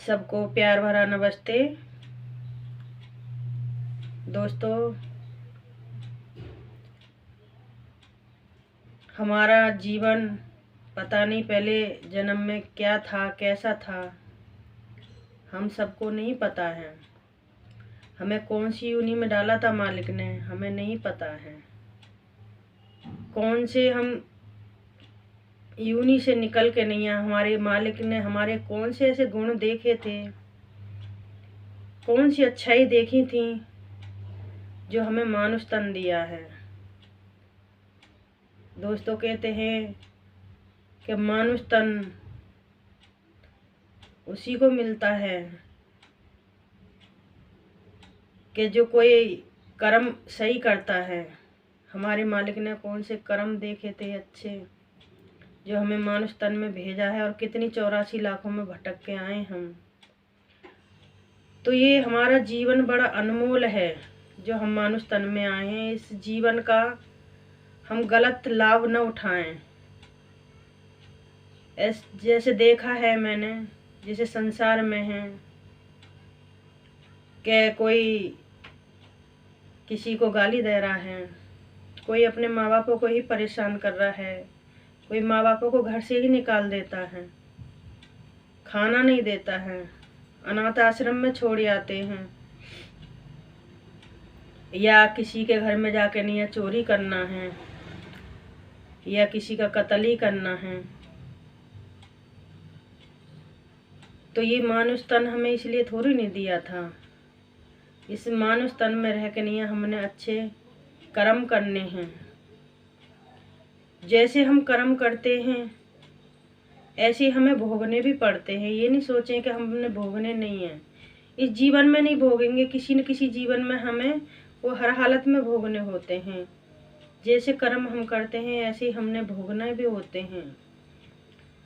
सबको प्यार भरा नमस्ते। दोस्तों, हमारा जीवन पता नहीं पहले जन्म में क्या था, कैसा था, हम सबको नहीं पता है। हमें कौन सी योनि में डाला था मालिक ने, हमें नहीं पता है। कौन से हम योनि से निकल के नहीं आए, हमारे मालिक ने हमारे कौन से ऐसे गुण देखे थे, कौन सी अच्छाई देखी थी जो हमें मानुष तन दिया है। दोस्तों, कहते हैं कि मानुष तन उसी को मिलता है कि जो कोई कर्म सही करता है। हमारे मालिक ने कौन से कर्म देखे थे अच्छे, जो हमें मानुष तन में भेजा है। और कितनी 84 लाखों में भटक के आए हम। तो ये हमारा जीवन बड़ा अनमोल है जो हम मानुष तन में आए हैं। इस जीवन का हम गलत लाभ न उठाएं। जैसे देखा है मैंने, जैसे संसार में है कि कोई किसी को गाली दे रहा है, कोई अपने माँ बापों को ही परेशान कर रहा है, कोई माँ बापों को घर से ही निकाल देता है, खाना नहीं देता है, अनाथ आश्रम में छोड़ आते हैं, या किसी के घर में जाके नहीं चोरी करना है, या किसी का कत्ल ही करना है। तो ये मानुष तन हमें इसलिए थोड़ी नहीं दिया था। इस मानुष तन में रह के नहीं हमने अच्छे कर्म करने हैं। जैसे हम कर्म करते हैं ऐसे हमें भोगने भी पड़ते हैं। ये नहीं सोचें कि हमने भोगने नहीं है। इस जीवन में नहीं भोगेंगे, किसी न किसी जीवन में हमें वो हर हालत में भोगने होते हैं। जैसे कर्म हम करते हैं ऐसे ही हमने भोगना भी होते हैं।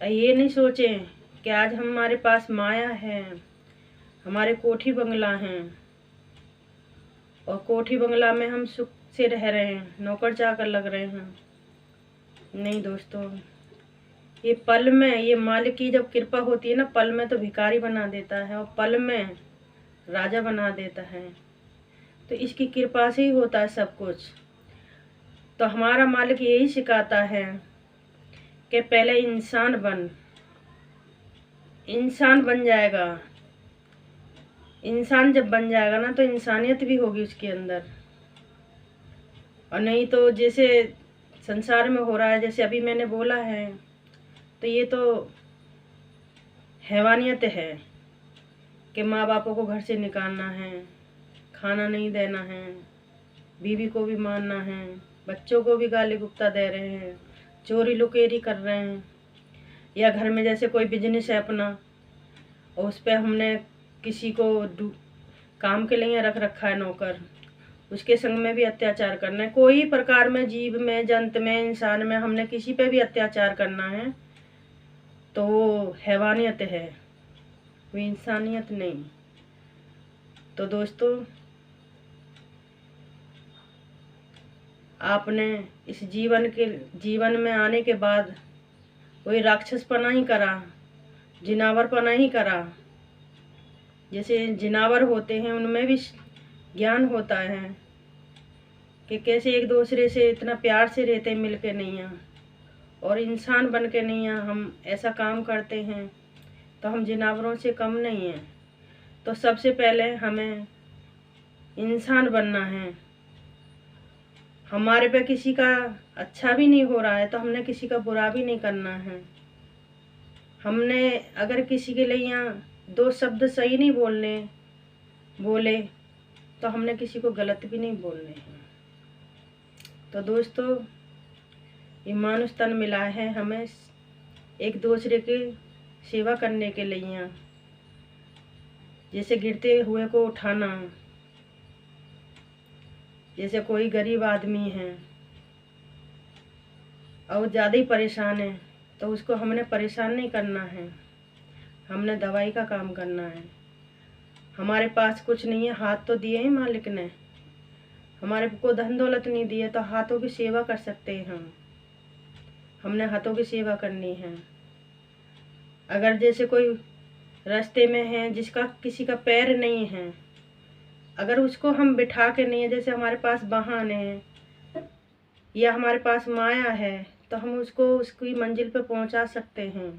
ये नहीं सोचें कि आज हमारे पास माया है, हमारे कोठी बंगला हैं और कोठी बंगला में हम सुख से रह रहे हैं, नौकर चाकर लग रहे हैं। नहीं दोस्तों, ये पल में, ये मालिक की जब कृपा होती है ना, पल में तो भिखारी बना देता है और पल में राजा बना देता है। तो इसकी कृपा से ही होता है सब कुछ। तो हमारा मालिक यही सिखाता है कि पहले इंसान बन जाएगा। इंसान जब बन जाएगा ना तो इंसानियत भी होगी उसके अंदर। और नहीं तो जैसे संसार में हो रहा है, जैसे अभी मैंने बोला है, तो ये तो हैवानियत है कि माँ बापों को घर से निकालना है, खाना नहीं देना है, बीवी को भी मारना है, बच्चों को भी गाली गुप्ता दे रहे हैं, चोरी लुकेरी कर रहे हैं। या घर में जैसे कोई बिजनेस है अपना और उस पर हमने किसी को काम के लिए रख रखा है नौकर, उसके संग में भी अत्याचार करना है। कोई प्रकार में जीव में, जंत में, इंसान में हमने किसी पे भी अत्याचार करना है तो वो हैवानियत है, वो इंसानियत नहीं। तो दोस्तों, आपने इस जीवन में आने के बाद कोई राक्षसपना ही करा, जिनावरपना ही करा। जैसे जिनावर होते हैं उनमें भी ज्ञान होता है कि कैसे एक दूसरे से इतना प्यार से रहते मिल के नहीं है। और इंसान बन के नहीं है हम ऐसा काम करते हैं तो हम जिनावरों से कम नहीं हैं। तो सबसे पहले हमें इंसान बनना है। हमारे पे किसी का अच्छा भी नहीं हो रहा है तो हमने किसी का बुरा भी नहीं करना है। हमने अगर किसी के लिए यहाँ 2 शब्द सही नहीं बोले तो हमने किसी को गलत भी नहीं बोलने हैं। तो दोस्तों, ये मानुष तन मिला है हमें एक दूसरे की सेवा करने के लिए। जैसे गिरते हुए को उठाना, जैसे कोई गरीब आदमी है और ज़्यादा ही परेशान है तो उसको हमने परेशान नहीं करना है, हमने दवाई का काम करना है। हमारे पास कुछ नहीं है, हाथ तो दिए हैं मालिक ने, हमारे को धन दौलत नहीं दिए तो हाथों की सेवा कर सकते हैं हमने हाथों की सेवा करनी है। अगर जैसे कोई रास्ते में है, जिसका किसी का पैर नहीं है, अगर उसको हम बिठा के नहीं है, जैसे हमारे पास वाहन है या हमारे पास माया है, तो हम उसको उसकी मंजिल पे पहुंचा सकते हैं।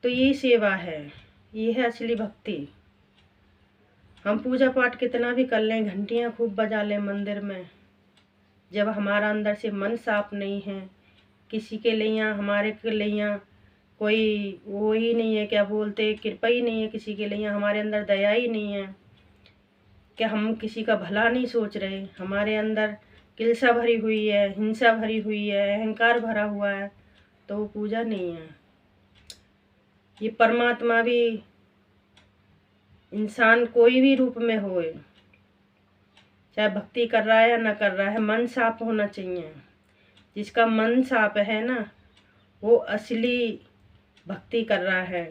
तो ये सेवा है, ये है असली भक्ति। हम पूजा पाठ कितना भी कर लें, घंटियाँ खूब बजा लें मंदिर में, जब हमारा अंदर से मन साफ नहीं है, किसी के लिए हमारे के लिए कोई वो ही नहीं है, क्या बोलते, कृपा ही नहीं है किसी के लिए, हमारे अंदर दया ही नहीं है कि हम किसी का भला नहीं सोच रहे, हमारे अंदर किलसा भरी हुई है, हिंसा भरी हुई है, अहंकार भरा हुआ है, तो वो पूजा नहीं है। ये परमात्मा भी इंसान कोई भी रूप में होए, चाहे भक्ति कर रहा है या ना कर रहा है, मन साफ होना चाहिए। जिसका मन साफ है ना, वो असली भक्ति कर रहा है।